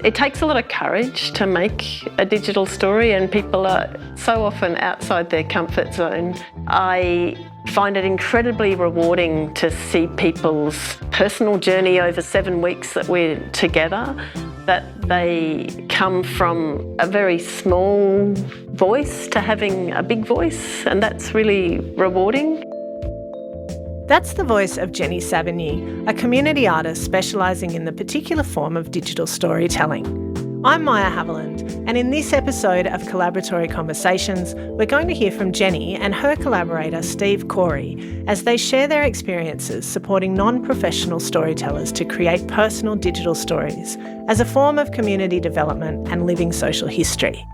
It takes a lot of courage to make a digital story, and people are so often outside their comfort zone. I find it incredibly rewarding to see people's personal journey over 7 weeks that we're together, that they come from a very small voice to having a big voice, and that's really rewarding. That's the voice of Jenni Savigny, a community artist specialising in the particular form of digital storytelling. I'm Maya Haviland, and in this episode of Collaboratory Conversations, we're going to hear from Jenni and her collaborator Steve Corey as they share their experiences supporting non-professional storytellers to create personal digital stories as a form of community development and living social history.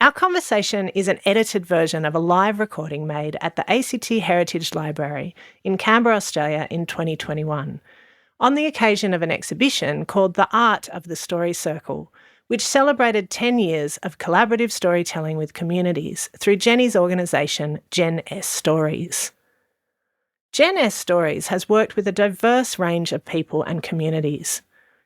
Our conversation is an edited version of a live recording made at the ACT Heritage Library in Canberra, Australia in 2021, on the occasion of an exhibition called The Art of the Story Circle, which celebrated 10 years of collaborative storytelling with communities through Jenni's organisation Gen S Stories. Gen S Stories has worked with a diverse range of people and communities,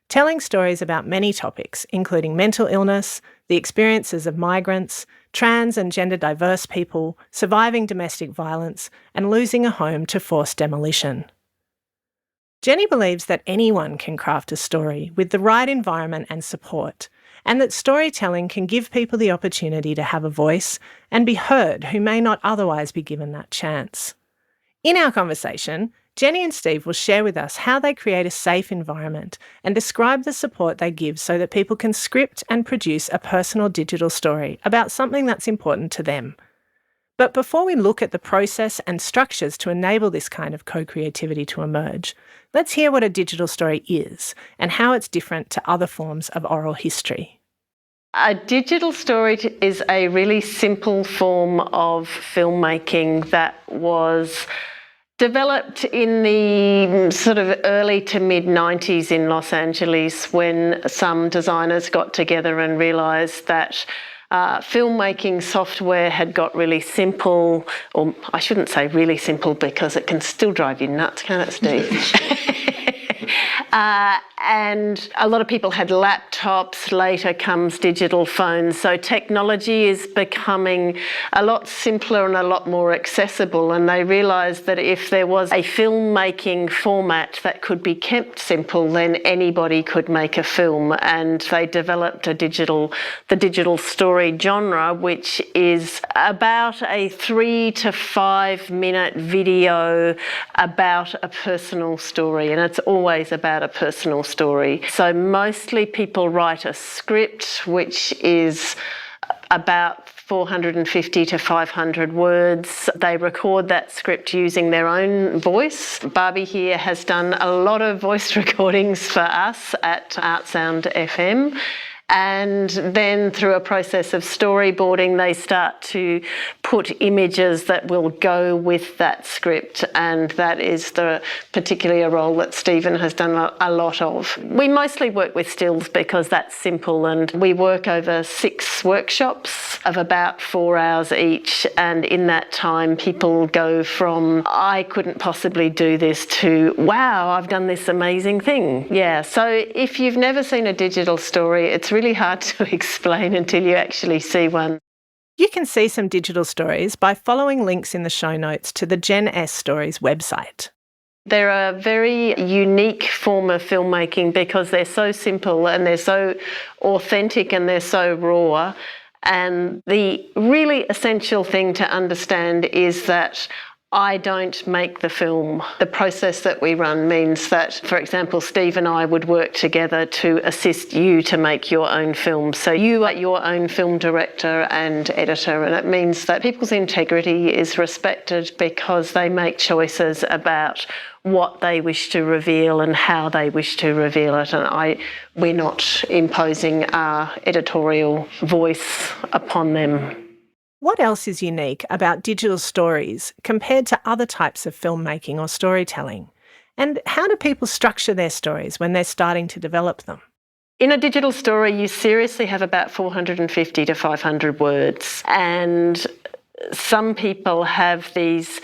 telling stories about many topics, including mental illness, the experiences of migrants, trans and gender diverse people, surviving domestic violence, and losing a home to forced demolition. Jenni believes that anyone can craft a story with the right environment and support, and that storytelling can give people the opportunity to have a voice and be heard who may not otherwise be given that chance. In our conversation, Jenni and Steve will share with us how they create a safe environment and describe the support they give so that people can script and produce a personal digital story about something that's important to them. But before we look at the process and structures to enable this kind of co-creativity to emerge, let's hear what a digital story is and how it's different to other forms of oral history. A digital story is a really simple form of filmmaking that was developed in the sort of early to mid-90s in Los Angeles, when some designers got together and realised that filmmaking software had got really simple, or I shouldn't say really simple because it can still drive you nuts, can't it, Steve? And a lot of people had laptops, later comes digital phones, so technology is becoming a lot simpler and a lot more accessible, and they realised that if there was a filmmaking format that could be kept simple, then anybody could make a film, and they developed the digital story genre, which is about a 3 to 5 minute video about a personal story, and it's always about a personal story. So mostly people write a script which is about 450 to 500 words. They record that script using their own voice. Barbie here has done a lot of voice recordings for us at Artsound FM. And then through a process of storyboarding, they start to put images that will go with that script, and that is particularly a role that Stephen has done a lot of. We mostly work with stills because that's simple, and we work over 6 workshops of about 4 hours each, and in that time people go from I couldn't possibly do this to wow, I've done this amazing thing. Yeah, so if you've never seen a digital story, it's really hard to explain until you actually see one. You can see some digital stories by following links in the show notes to the Gen S Stories website. They're a very unique form of filmmaking because they're so simple and they're so authentic and they're so raw. And the really essential thing to understand is that I don't make the film. The process that we run means that, for example, Steve and I would work together to assist you to make your own film. So you are your own film director and editor, and it means that people's integrity is respected because they make choices about what they wish to reveal and how they wish to reveal it. And we're not imposing our editorial voice upon them. What else is unique about digital stories compared to other types of filmmaking or storytelling? And how do people structure their stories when they're starting to develop them? In a digital story, you seriously have about 450 to 500 words. And some people have these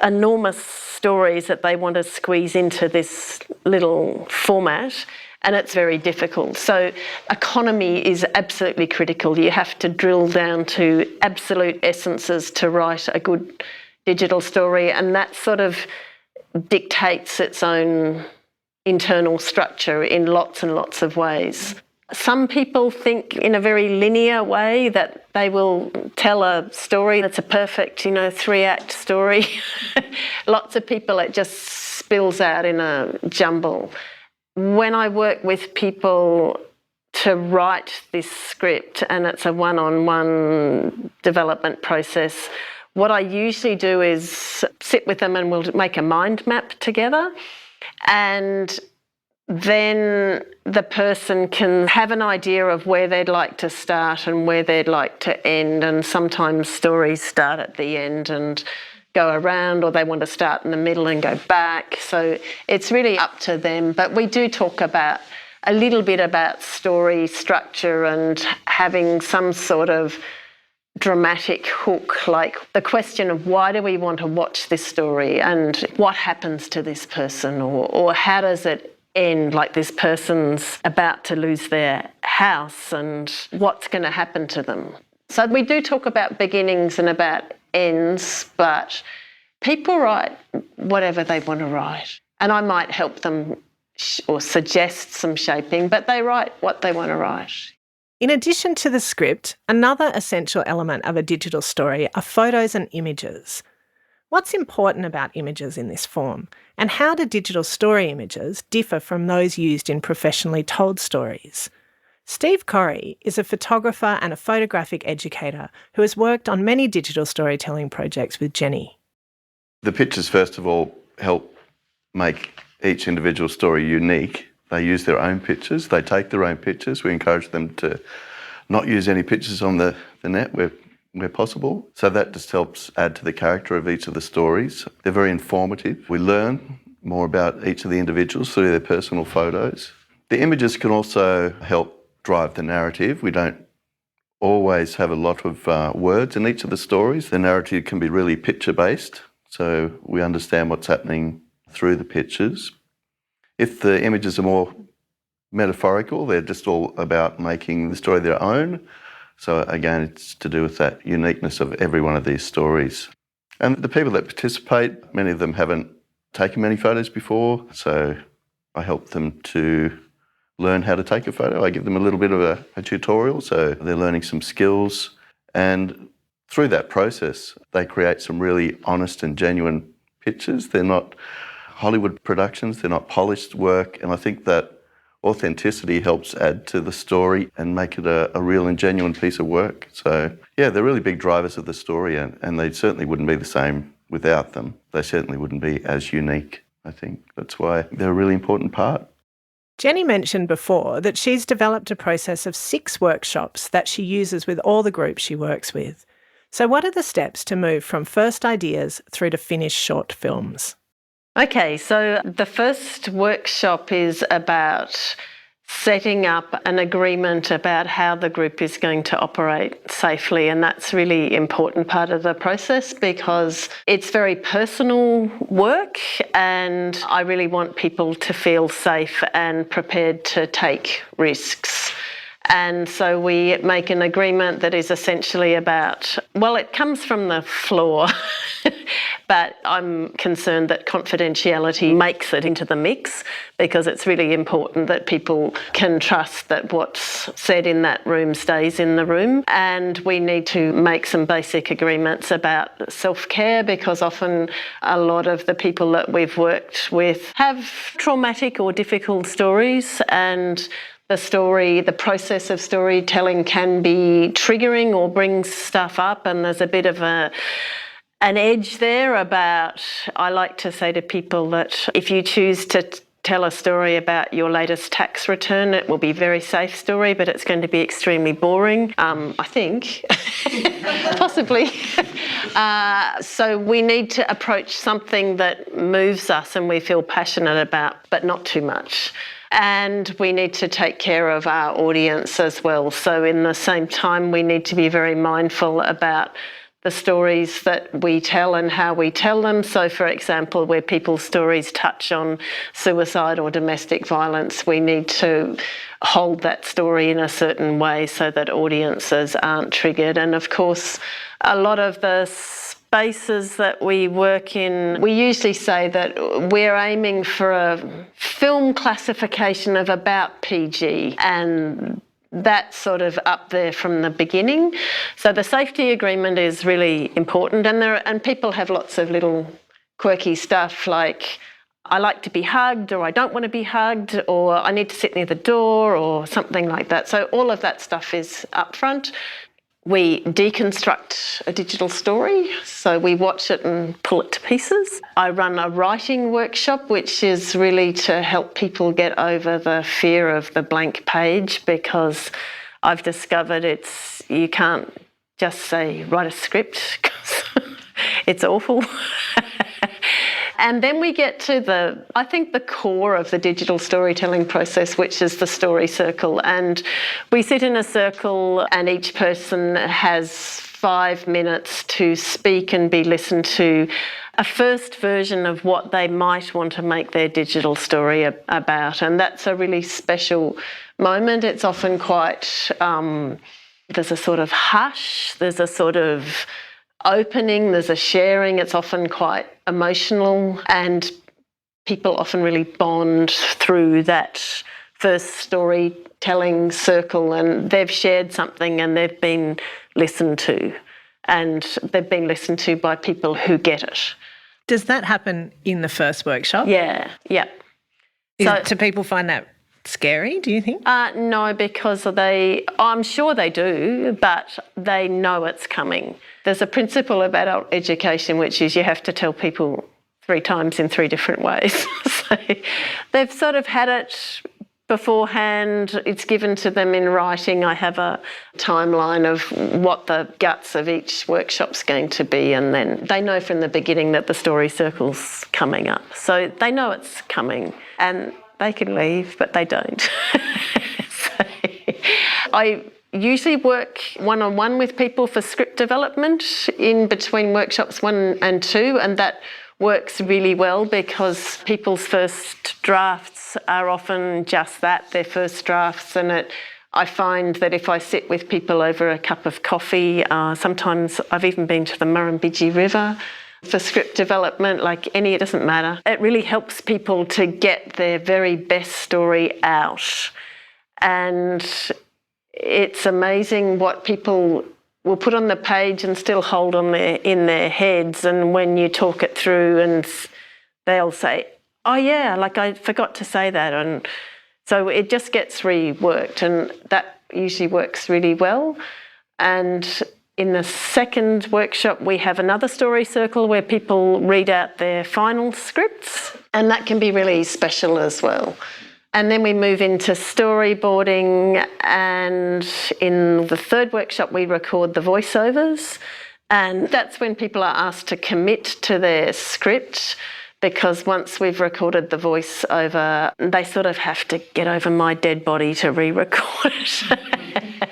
enormous stories that they want to squeeze into this little format, and it's very difficult. So economy is absolutely critical. You have to drill down to absolute essences to write a good digital story, and that sort of dictates its own internal structure in lots and lots of ways. Some people think in a very linear way that they will tell a story that's a perfect, 3-act story. Lots of people, it just spills out in a jumble. When I work with people to write this script, and it's a one-on-one development process, what I usually do is sit with them and we'll make a mind map together, and then the person can have an idea of where they'd like to start and where they'd like to end. And sometimes stories start at the end and go around, or they want to start in the middle and go back. So it's really up to them. But we do talk about a little bit about story structure and having some sort of dramatic hook, like the question of why do we want to watch this story and what happens to this person, or how does it end, like this person's about to lose their house and what's going to happen to them. So we do talk about beginnings and about ends, but people write whatever they want to write. And I might help them or suggest some shaping, but they write what they want to write. In addition to the script, another essential element of a digital story are photos and images. What's important about images in this form, and how do digital story images differ from those used in professionally told stories? Steve Corrie is a photographer and a photographic educator who has worked on many digital storytelling projects with Jenni. The pictures, first of all, help make each individual story unique. They use their own pictures, they take their own pictures. We encourage them to not use any pictures on the net where possible. So that just helps add to the character of each of the stories. They're very informative. We learn more about each of the individuals through their personal photos. The images can also help drive the narrative. We don't always have a lot of words in each of the stories. The narrative can be really picture-based, so we understand what's happening through the pictures. If the images are more metaphorical, they're just all about making the story their own. So again, it's to do with that uniqueness of every one of these stories. And the people that participate, many of them haven't taken many photos before, so I help them to learn how to take a photo. I give them a little bit of a tutorial, so they're learning some skills. And through that process, they create some really honest and genuine pictures. They're not Hollywood productions, they're not polished work, and I think that authenticity helps add to the story and make it a real and genuine piece of work. So yeah, they're really big drivers of the story, and they certainly wouldn't be the same without them. They certainly wouldn't be as unique, I think. That's why they're a really important part. Jenni mentioned before that she's developed a process of 6 workshops that she uses with all the groups she works with. So what are the steps to move from first ideas through to finished short films? Okay, so the first workshop is about setting up an agreement about how the group is going to operate safely, and that's really an important part of the process because it's very personal work, and I really want people to feel safe and prepared to take risks. And so we make an agreement that is essentially about, well, it comes from the floor, but I'm concerned that confidentiality makes it into the mix because it's really important that people can trust that what's said in that room stays in the room. And we need to make some basic agreements about self-care because often a lot of the people that we've worked with have traumatic or difficult stories, and the process of storytelling can be triggering or brings stuff up, and there's a bit of an edge there about, I like to say to people that if you choose to tell a story about your latest tax return, it will be a very safe story, but it's going to be extremely boring, I think, possibly. So we need to approach something that moves us and we feel passionate about, but not too much. And we need to take care of our audience as well. So in the same time, we need to be very mindful about the stories that we tell and how we tell them. So, for example, where people's stories touch on suicide or domestic violence, we need to hold that story in a certain way so that audiences aren't triggered. And of course, a lot of the spaces that we work in, we usually say that we're aiming for a film classification of about PG, and that's sort of up there from the beginning. So the safety agreement is really important, and people have lots of little quirky stuff like, I like to be hugged, or I don't want to be hugged, or I need to sit near the door, or something like that. So all of that stuff is up front. We deconstruct a digital story, so we watch it and pull it to pieces. I run a writing workshop, which is really to help people get over the fear of the blank page, because I've discovered you can't just say, write a script, because it's awful. And then we get to I think the core of the digital storytelling process, which is the story circle. And we sit in a circle and each person has 5 minutes to speak and be listened to a first version of what they might want to make their digital story about. And that's a really special moment. It's often quite, there's a sort of hush, there's a sort of opening, there's a sharing. It's often quite emotional, and people often really bond through that first storytelling circle, and they've shared something and they've been listened to, and they've been listened to by people who get it. Does that happen in the first workshop? Yeah. Do people find that scary, do you think? No, because I'm sure they do, but they know it's coming. There's a principle about adult education, which is you have to tell people 3 times in 3 different ways. So they've sort of had it beforehand. It's given to them in writing. I have a timeline of what the guts of each workshop's going to be, and then they know from the beginning that the story circle's coming up. So they know it's coming, and they can leave, but they don't. So I usually work one-on-one with people for script development in between workshops 1 and 2, and that works really well because people's first drafts are often just that, their first drafts, and I find that if I sit with people over a cup of coffee, sometimes I've even been to the Murrumbidgee River for script development, it doesn't matter. It really helps people to get their very best story out. And it's amazing what people will put on the page and still hold in their heads. And when you talk it through, and they'll say, oh yeah, I forgot to say that. And so it just gets reworked, and that usually works really well. And in the second workshop, we have another story circle where people read out their final scripts, and that can be really special as well. And then we move into storyboarding, and in the third workshop, we record the voiceovers, and that's when people are asked to commit to their script, because once we've recorded the voiceover, they sort of have to get over my dead body to re-record it.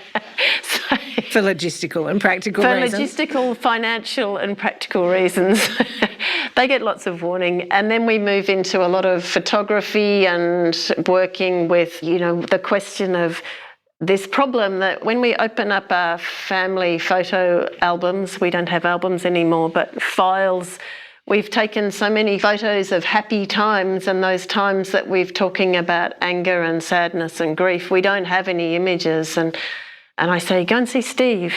For logistical and practical reasons. For logistical, financial and practical reasons. They get lots of warning. And then we move into a lot of photography and working with, the question of this problem that when we open up our family photo albums, we don't have albums anymore, but files, we've taken so many photos of happy times, and those times that we're talking about anger and sadness and grief, we don't have any images. And I say, go and see Steve.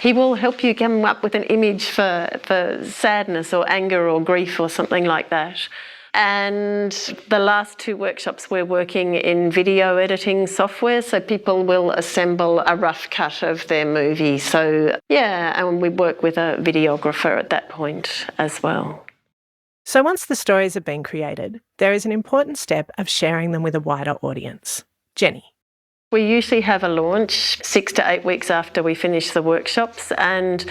He will help you come up with an image for sadness or anger or grief or something like that. And the last 2 workshops, we're working in video editing software, so people will assemble a rough cut of their movie. So, and we work with a videographer at that point as well. So once the stories have been created, there is an important step of sharing them with a wider audience. Jenni. We usually have a launch 6 to 8 weeks after we finish the workshops, and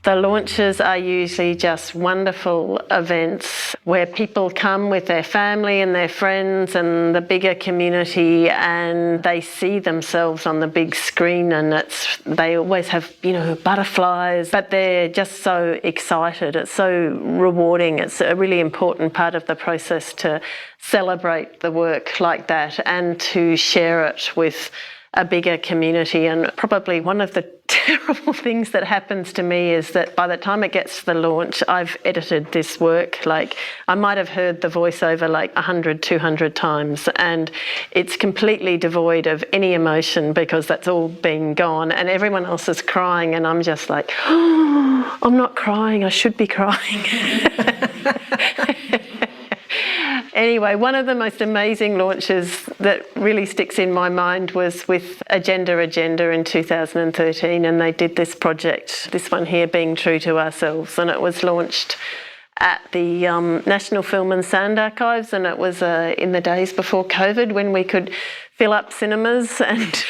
the launches are usually just wonderful events where people come with their family and their friends and the bigger community, and they see themselves on the big screen, and they always have, butterflies, but they're just so excited. It's so rewarding. It's a really important part of the process to celebrate the work like that and to share it with a bigger community. And probably one of the terrible things that happens to me is that by the time it gets to the launch, I've edited this work. Like, I might have heard the voiceover 100, 200 times, and it's completely devoid of any emotion because that's all been gone, and everyone else is crying, and I'm just like, oh, I'm not crying, I should be crying. Anyway, one of the most amazing launches that really sticks in my mind was with Agenda in 2013, and they did this project, this one here, Being True to Ourselves, and it was launched at the National Film and Sound Archives, and it was in the days before COVID, when we could fill up cinemas and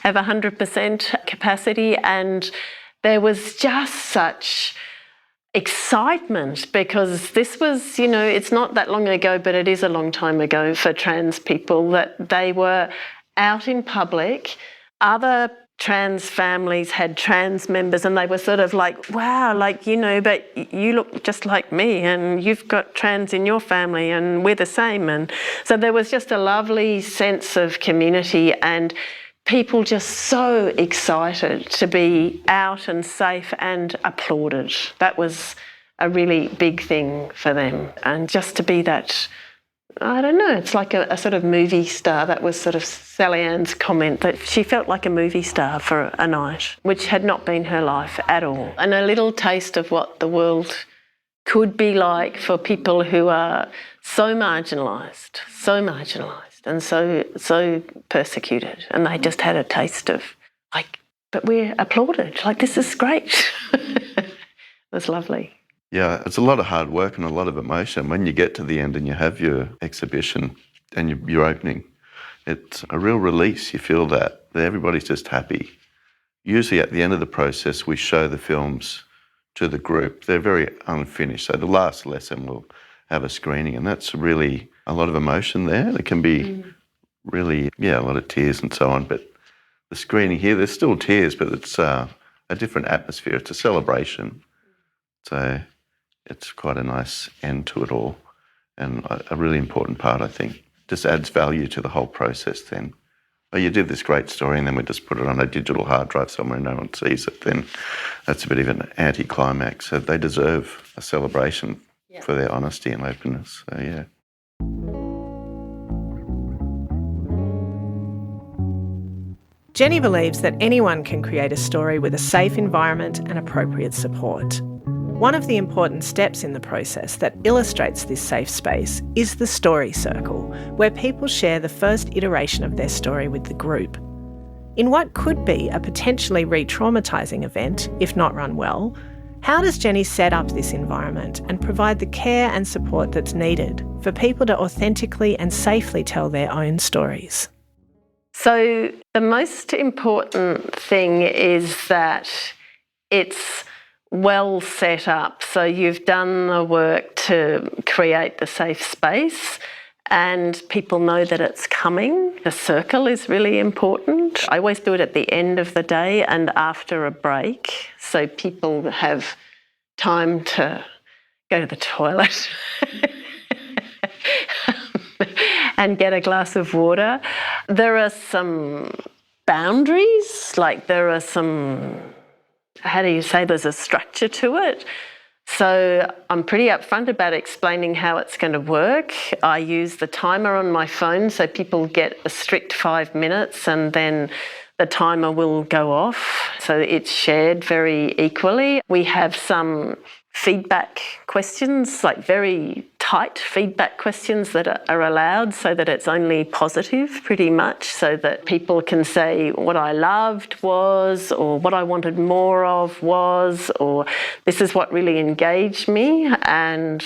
have 100% capacity, and there was just such excitement because this was, it's not that long ago, but it is a long time ago for trans people, that they were out in public. Other trans families had trans members, and they were sort of like, wow, but you look just like me, and you've got trans in your family, and we're the same. And so there was just a lovely sense of community, and people just so excited to be out and safe and applauded. That was a really big thing for them. And just to be that, I don't know, it's like a sort of movie star. That was sort of Sally Ann's comment, that she felt like a movie star for a night, which had not been her life at all. And a little taste of what the world could be like for people who are so marginalised and so persecuted, and they just had a taste of but we're applauded, this is great. It was lovely. Yeah, it's a lot of hard work and a lot of emotion. When you get to the end and you have your exhibition and your opening, it's a real release. You feel that everybody's just happy. Usually at the end of the process, we show the films to the group. They're very unfinished, so the last lesson will have a screening, and that's really a lot of emotion there. There can be really, a lot of tears and so on, but the screening here, there's still tears, but it's a different atmosphere. It's a celebration. So it's quite a nice end to it all, and a really important part, I think. Just adds value to the whole process then. Oh, you did this great story and then we just put it on a digital hard drive somewhere and no one sees it, then that's a bit of an anti-climax. So they deserve a celebration for their honesty and openness. So, yeah. Jenni believes that anyone can create a story with a safe environment and appropriate support. One of the important steps in the process that illustrates this safe space is the story circle, where people share the first iteration of their story with the group. In what could be a potentially re-traumatising event, if not run well, how does Jenni set up this environment and provide the care and support that's needed for people to authentically and safely tell their own stories? So the most important thing is that it's well set up. So you've done the work to create the safe space and people know that it's coming. The circle is really important. I always do it at the end of the day and after a break, so people have time to go to the toilet and get a glass of water. There are some boundaries, there are some, there's a structure to it. So I'm pretty upfront about explaining how it's going to work. I use the timer on my phone so people get a strict 5 minutes and then the timer will go off. So it's shared very equally. We have some feedback questions, very tight feedback questions that are allowed so that it's only positive pretty much, so that people can say what I loved was, or what I wanted more of was, or this is what really engaged me. And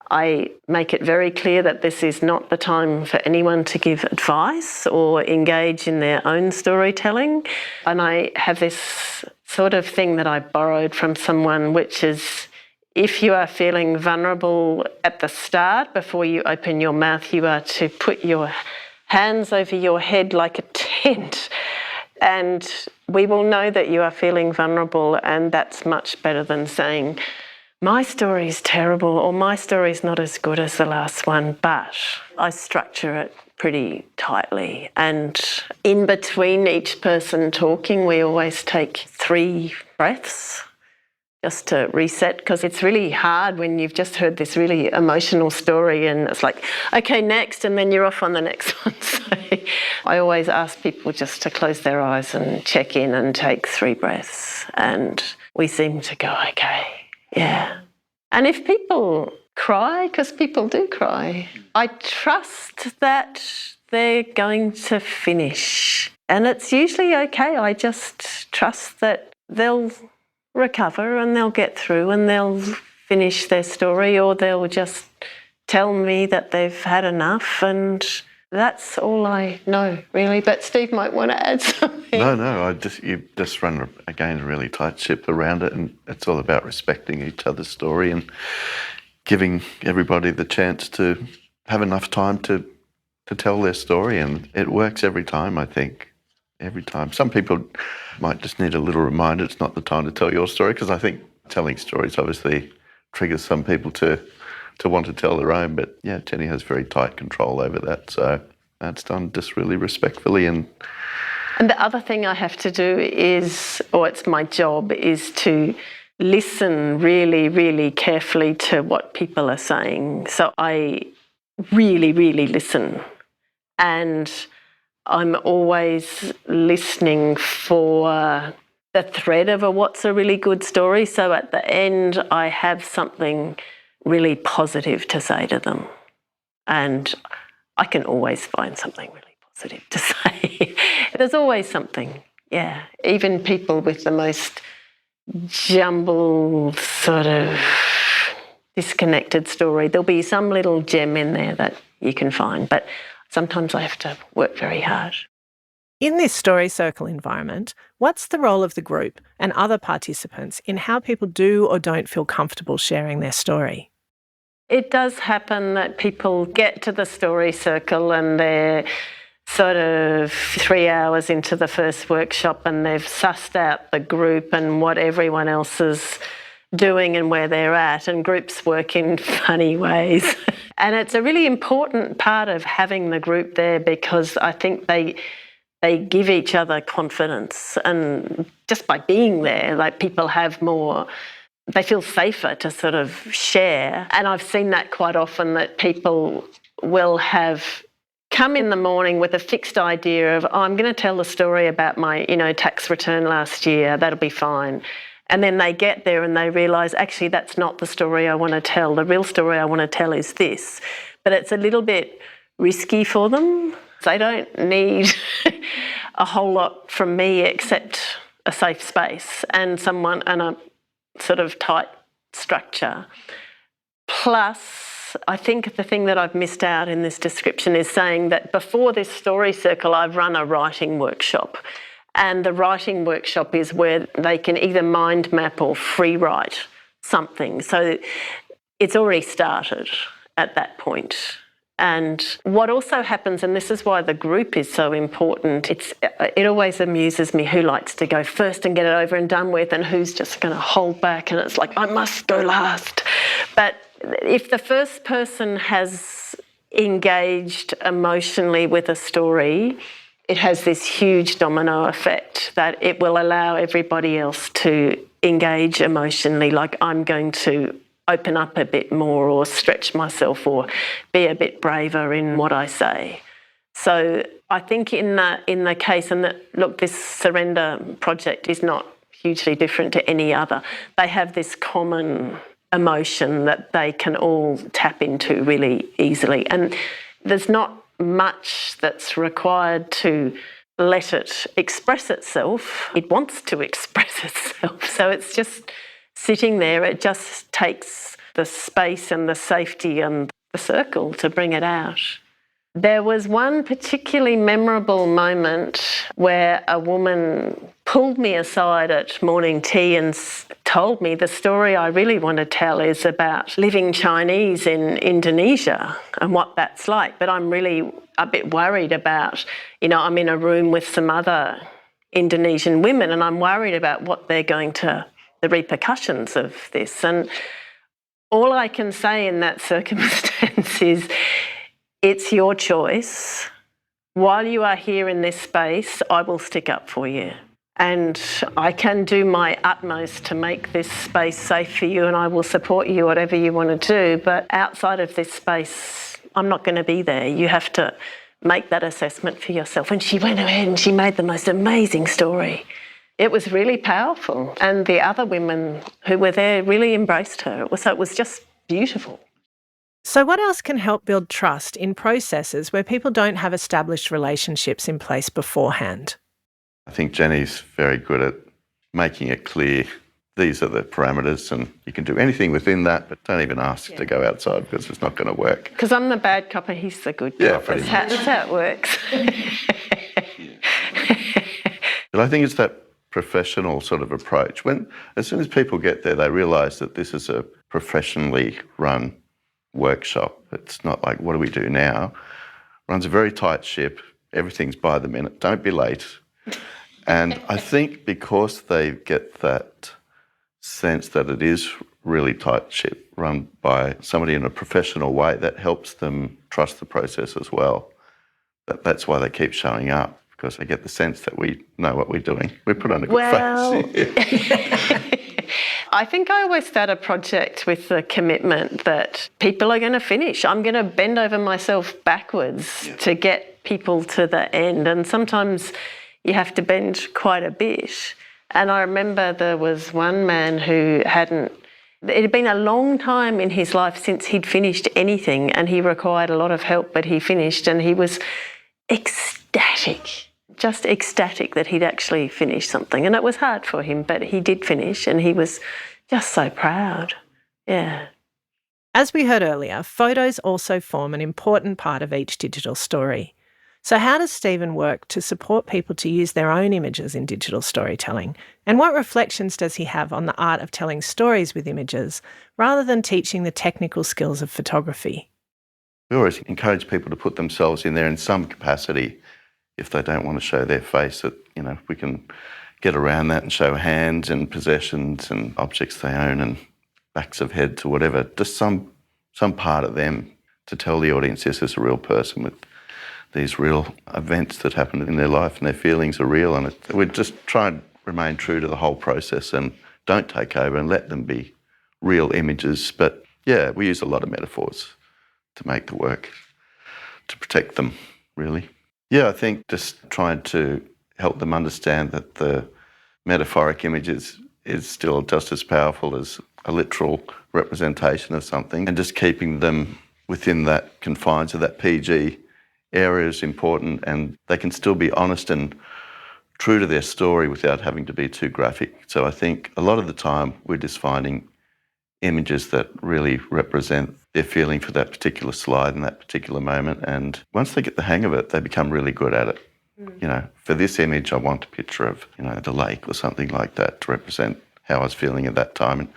I make it very clear that this is not the time for anyone to give advice or engage in their own storytelling. And I have this sort of thing that I borrowed from someone, which is, If you are feeling vulnerable at the start, before you open your mouth, you are to put your hands over your head like a tent, and we will know that you are feeling vulnerable, and that's much better than saying, my story is terrible or my story is not as good as the last one, but I structure it pretty tightly. And in between each person talking, we always take 3 breaths just to reset, because it's really hard when you've just heard this really emotional story and it's like, okay, next, and then you're off on the next one. So I always ask people just to close their eyes and check in and take 3 breaths, and we seem to go, okay, yeah. And if people cry, because people do cry, I trust that they're going to finish. And it's usually okay. I just trust that they'll recover and they'll get through and they'll finish their story, or they'll just tell me that they've had enough, and that's all I know, really. But Steve might want to add something. No, you just run, again, a really tight ship around it, and it's all about respecting each other's story and giving everybody the chance to have enough time to tell their story, and it works every time, I think. Every time. Some people might just need a little reminder it's not the time to tell your story, because I think telling stories obviously triggers some people to want to tell their own. But yeah, Jenni has very tight control over that. So that's done just really respectfully. And the other thing I have to do is, or it's my job, is to listen really, really carefully to what people are saying. So I really, really listen. And I'm always listening for the thread of what's a really good story. So at the end, I have something really positive to say to them. And I can always find something really positive to say. There's always something, yeah. Even people with the most jumbled, sort of disconnected story, there'll be some little gem in there that you can find. But sometimes I have to work very hard. In this story circle environment, what's the role of the group and other participants in how people do or don't feel comfortable sharing their story? It does happen that people get to the story circle and they're sort of 3 hours into the first workshop and they've sussed out the group and what everyone else is doing and where they're at, and groups work in funny ways. And it's a really important part of having the group there, because I think they give each other confidence, and just by being there, like, people have more, they feel safer to sort of share. And I've seen that quite often, that people will have come in the morning with a fixed idea of, oh, I'm going to tell the story about my, tax return last year, that'll be fine. And then they get there and they realise, actually, that's not the story I want to tell. The real story I want to tell is this. But it's a little bit risky for them. They don't need a whole lot from me except a safe space and someone and a sort of tight structure. Plus, I think the thing that I've missed out in this description is saying that before this story circle, I've run a writing workshop. And the writing workshop is where they can either mind map or free write something. So it's already started at that point. And what also happens, and this is why the group is so important, it always amuses me who likes to go first and get it over and done with, and who's just going to hold back, and it's like, I must go last. But if the first person has engaged emotionally with a story, it has this huge domino effect that it will allow everybody else to engage emotionally, like, I'm going to open up a bit more or stretch myself or be a bit braver in what I say. So I think in the case, and that, look, this Surrender project is not hugely different to any other. They have this common emotion that they can all tap into really easily. And there's not much that's required to let it express itself. It wants to express itself. So it's just sitting there. It just takes the space and the safety and the circle to bring it out. There was one particularly memorable moment where a woman pulled me aside at morning tea and told me the story I really want to tell is about living Chinese in Indonesia and what that's like. But I'm really a bit worried about, I'm in a room with some other Indonesian women and I'm worried about what they're going to, the repercussions of this. And all I can say in that circumstance is it's your choice. While you are here in this space, I will stick up for you. And I can do my utmost to make this space safe for you and I will support you whatever you want to do. But outside of this space, I'm not going to be there. You have to make that assessment for yourself. And she went ahead and she made the most amazing story. It was really powerful. And the other women who were there really embraced her. So it was just beautiful. So what else can help build trust in processes where people don't have established relationships in place beforehand? I think Jenni's very good at making it clear these are the parameters and you can do anything within that, but don't even ask to go outside because it's not going to work. Because I'm the bad cop and he's the good cop. Yeah, pretty That's how it works. But I think it's that professional sort of approach. As soon as people get there, they realise that this is a professionally run workshop. It's not like, what do we do now? Runs a very tight ship. Everything's by the minute. Don't be late. And I think because they get that sense that it is really tight ship run by somebody in a professional way, that helps them trust the process as well. That's why they keep showing up, because they get the sense that we know what we're doing. We put on a good face. I think I always start a project with the commitment that people are going to finish. I'm going to bend over myself backwards to get people to the end. And sometimes you have to bend quite a bit. And I remember there was one man who it had been a long time in his life since he'd finished anything and he required a lot of help, but he finished and he was ecstatic, just ecstatic that he'd actually finished something. And it was hard for him, but he did finish and he was just so proud. Yeah. As we heard earlier, photos also form an important part of each digital story. So how does Stephen work to support people to use their own images in digital storytelling? And what reflections does he have on the art of telling stories with images rather than teaching the technical skills of photography? We always encourage people to put themselves in there in some capacity if they don't want to show their face. That, we can get around that and show hands and possessions and objects they own and backs of heads or whatever, just some part of them to tell the audience this is a real person with these real events that happen in their life and their feelings are real. And we just try and remain true to the whole process and don't take over and let them be real images. But yeah, we use a lot of metaphors to make the work, to protect them, really. Yeah, I think just trying to help them understand that the metaphoric image is still just as powerful as a literal representation of something, and just keeping them within that confines of that PG area is important, and they can still be honest and true to their story without having to be too graphic. So I think a lot of the time we're just finding images that really represent their feeling for that particular slide and that particular moment, and once they get the hang of it, they become really good at it. For this image I want a picture of, the lake or something like that to represent how I was feeling at that time. And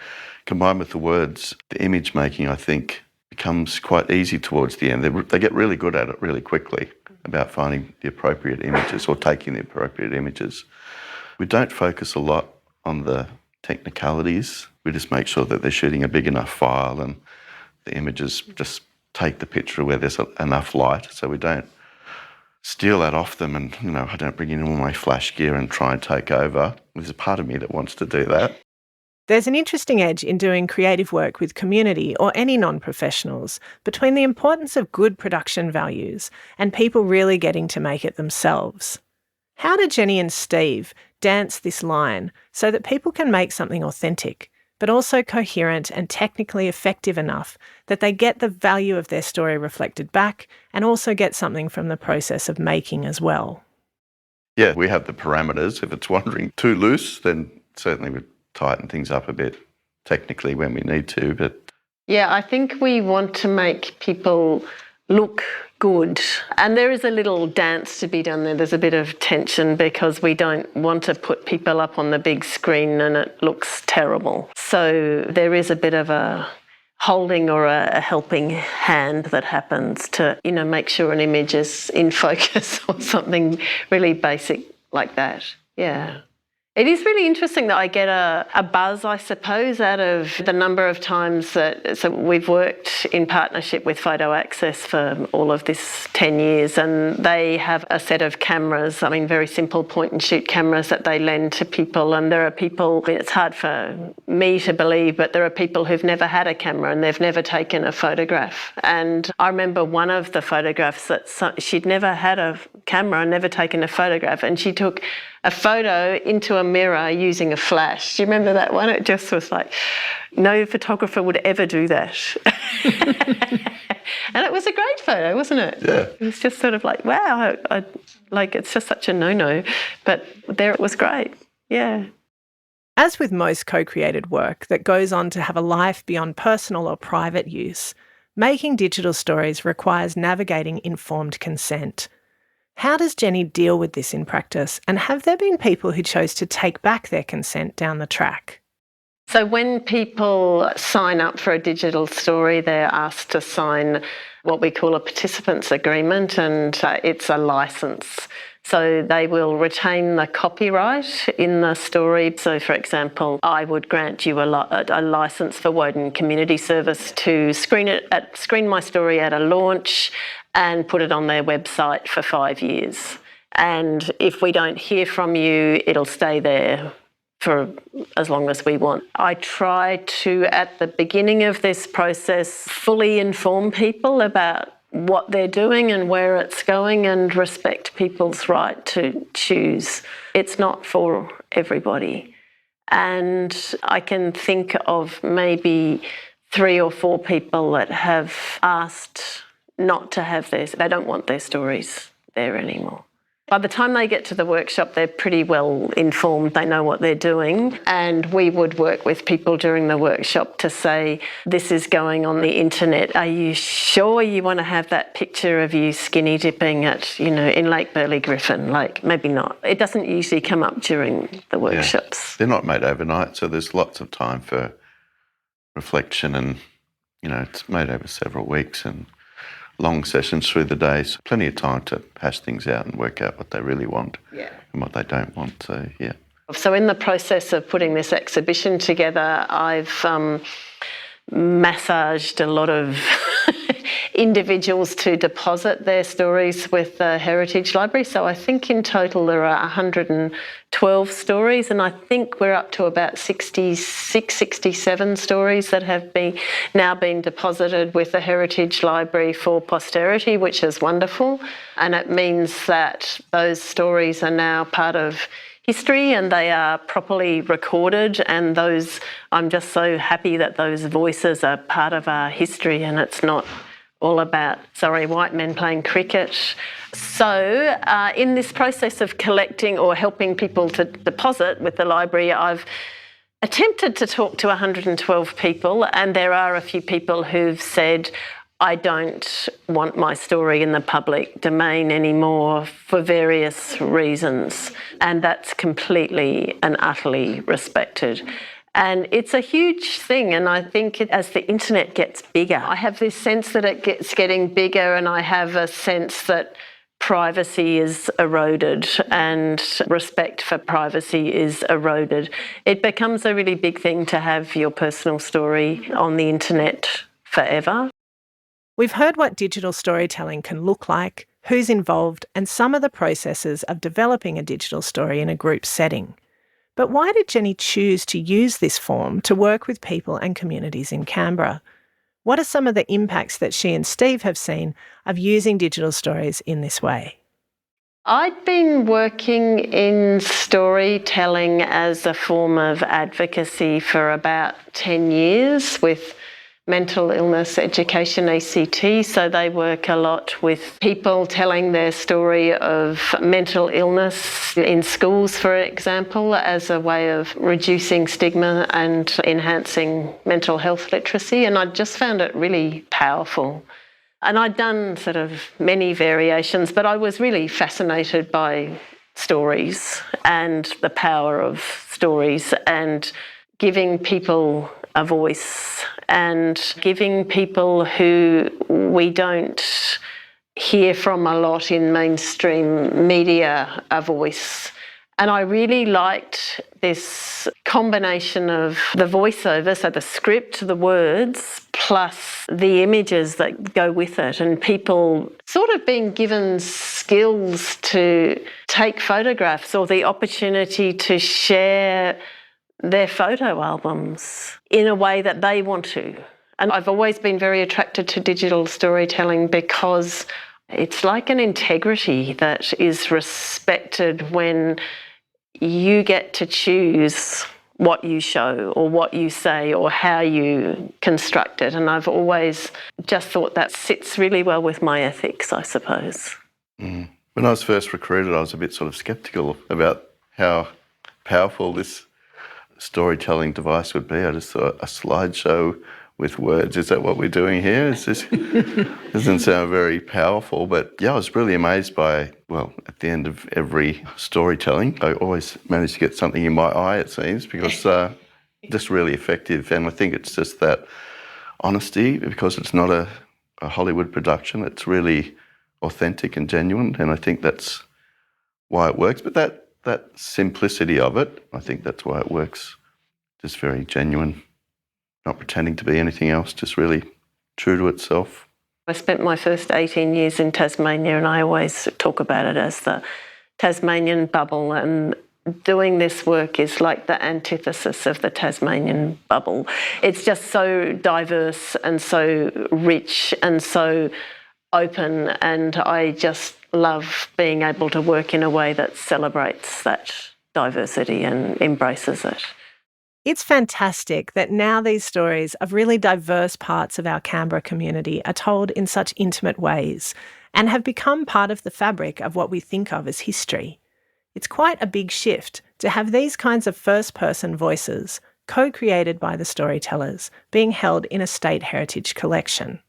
combined with the words, the image making, I think, becomes quite easy towards the end. They get really good at it really quickly about finding the appropriate images or taking the appropriate images. We don't focus a lot on the technicalities. We just make sure that they're shooting a big enough file and the images just take the picture where there's enough light, so we don't steal that off them and, I don't bring in all my flash gear and try and take over. There's a part of me that wants to do that. There's an interesting edge in doing creative work with community or any non-professionals between the importance of good production values and people really getting to make it themselves. How do Jenni and Steve dance this line so that people can make something authentic, but also coherent and technically effective enough that they get the value of their story reflected back and also get something from the process of making as well? Yeah, we have the parameters. If it's wandering too loose, then certainly we tighten things up a bit technically when we need to. But yeah, I think we want to make people look good. And there is a little dance to be done there. There's a bit of tension because we don't want to put people up on the big screen and it looks terrible. So there is a bit of a holding or a helping hand that happens to, make sure an image is in focus or something really basic like that. Yeah. It is really interesting that I get a buzz, I suppose, out of the number of times so we've worked in partnership with Photo Access for all of this 10 years, and they have a set of cameras, very simple point and shoot cameras that they lend to people. And there are people, it's hard for me to believe, but there are people who've never had a camera and they've never taken a photograph. And I remember one of the photographs that she'd never had a camera and never taken a photograph, and she took a photo into a mirror using a flash. Do you remember that one? It just was like, no photographer would ever do that. And it was a great photo, wasn't it? Yeah. It was just sort of like, wow, it's just such a no-no. But there it was great. Yeah. As with most co-created work that goes on to have a life beyond personal or private use, making digital stories requires navigating informed consent. How does Jenni deal with this in practice, and have there been people who chose to take back their consent down the track? So when people sign up for a digital story, they're asked to sign what we call a participants agreement, and it's a licence. So they will retain the copyright in the story. So, for example, I would grant you a licence for Woden Community Service to screen my story at a launch and put it on their website for 5 years. And if we don't hear from you, it'll stay there for as long as we want. I try to, at the beginning of this process, fully inform people about what they're doing and where it's going and respect people's right to choose. It's not for everybody. And I can think of maybe 3 or 4 people that have asked not to have they don't want their stories there anymore. By the time they get to the workshop, they're pretty well informed, they know what they're doing, and we would work with people during the workshop to say, this is going on the internet, are you sure you want to have that picture of you skinny dipping at, in Lake Burley Griffin? Like, maybe not. It doesn't usually come up during the workshops. Yeah. They're not made overnight, so there's lots of time for reflection and, it's made over several weeks and long sessions through the day, so plenty of time to hash things out and work out what they really want and what they don't want. So, yeah. So in the process of putting this exhibition together, I've massaged a lot of individuals to deposit their stories with the Heritage Library. So I think in total there are 112 stories, and I think we're up to about 66, 67 stories that have now been deposited with the Heritage Library for posterity, which is wonderful. And it means that those stories are now part of history and they are properly recorded, and I'm just so happy that those voices are part of our history and it's not all about, white men playing cricket. So in this process of collecting or helping people to deposit with the library, I've attempted to talk to 112 people, and there are a few people who've said, I don't want my story in the public domain anymore for various reasons, and that's completely and utterly respected. And it's a huge thing, and I think as the internet gets bigger, I have this sense that it's getting bigger, and I have a sense that privacy is eroded and respect for privacy is eroded. It becomes a really big thing to have your personal story on the internet forever. We've heard what digital storytelling can look like, who's involved, and some of the processes of developing a digital story in a group setting. But why did Jenni choose to use this form to work with people and communities in Canberra? What are some of the impacts that she and Steve have seen of using digital stories in this way? I'd been working in storytelling as a form of advocacy for about 10 years with mental illness education, ACT. So they work a lot with people telling their story of mental illness in schools, for example, as a way of reducing stigma and enhancing mental health literacy. And I just found it really powerful. And I'd done sort of many variations, but I was really fascinated by stories and the power of stories and giving people a voice and giving people who we don't hear from a lot in mainstream media a voice. And I really liked this combination of the voiceover, so the script, the words, plus the images that go with it, and people sort of being given skills to take photographs or the opportunity to share their photo albums in a way that they want to. And I've always been very attracted to digital storytelling because it's like an integrity that is respected when you get to choose what you show or what you say or how you construct it. And I've always just thought that sits really well with my ethics, I suppose. When I was first recruited, I was a bit sort of sceptical about how powerful this storytelling device would be. I just thought a slideshow with words, is that what we're doing here? Is this doesn't sound very powerful, but yeah, I was really amazed by, well, at the end of every storytelling, I always manage to get something in my eye, it seems, because just really effective. And I think it's just that honesty, because it's not a Hollywood production, it's really authentic and genuine, and I think that's why it works. But that simplicity of it, I think that's why it works. Just very genuine. Not pretending to be anything else, just really true to itself. I spent my first 18 years in Tasmania, and I always talk about it as the Tasmanian bubble, and doing this work is like the antithesis of the Tasmanian bubble. It's just so diverse and so rich and so open, and I just love being able to work in a way that celebrates that diversity and embraces it. It's fantastic that now these stories of really diverse parts of our Canberra community are told in such intimate ways and have become part of the fabric of what we think of as history. It's quite a big shift to have these kinds of first-person voices, co-created by the storytellers, being held in a state heritage collection.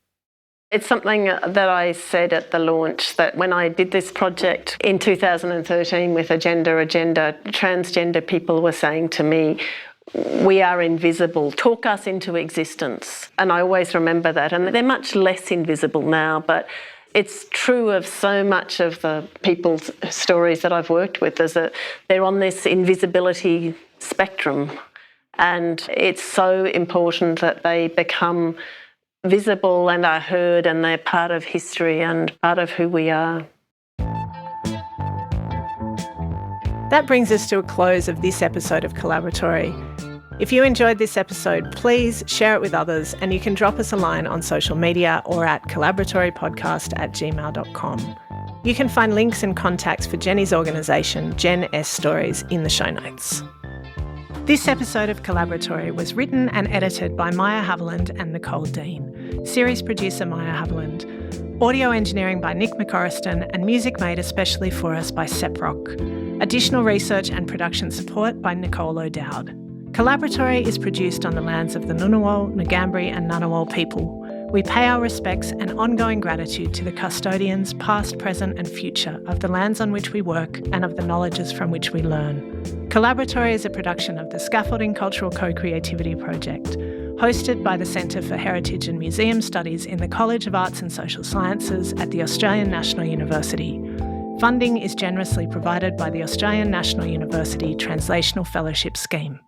It's something that I said at the launch, that when I did this project in 2013 with Agenda, transgender people were saying to me, "We are invisible, talk us into existence." And I always remember that. And they're much less invisible now, but it's true of so much of the people's stories that I've worked with, is that they're on this invisibility spectrum. And it's so important that they become visible and are heard, and they're part of history and part of who we are. That brings us to a close of this episode of Collaboratory. If you enjoyed this episode, please share it with others, and you can drop us a line on social media or at collaboratorypodcast@gmail.com. You can find links and contacts for Jenni's organisation, Gen S Stories, in the show notes. This episode of Collaboratory was written and edited by Maya Haviland and Nicole Dean. Series producer Maya Haviland. Audio engineering by Nick McCorriston, and music made especially for us by Seprock. Additional research and production support by Nicole O'Dowd. Collaboratory is produced on the lands of the Ngunnawal, Ngambri and Ngunnawal people. We pay our respects and ongoing gratitude to the custodians, past, present and future, of the lands on which we work and of the knowledges from which we learn. Collaboratory is a production of the Scaffolding Cultural Co-Creativity Project, hosted by the Centre for Heritage and Museum Studies in the College of Arts and Social Sciences at the Australian National University. Funding is generously provided by the Australian National University Translational Fellowship Scheme.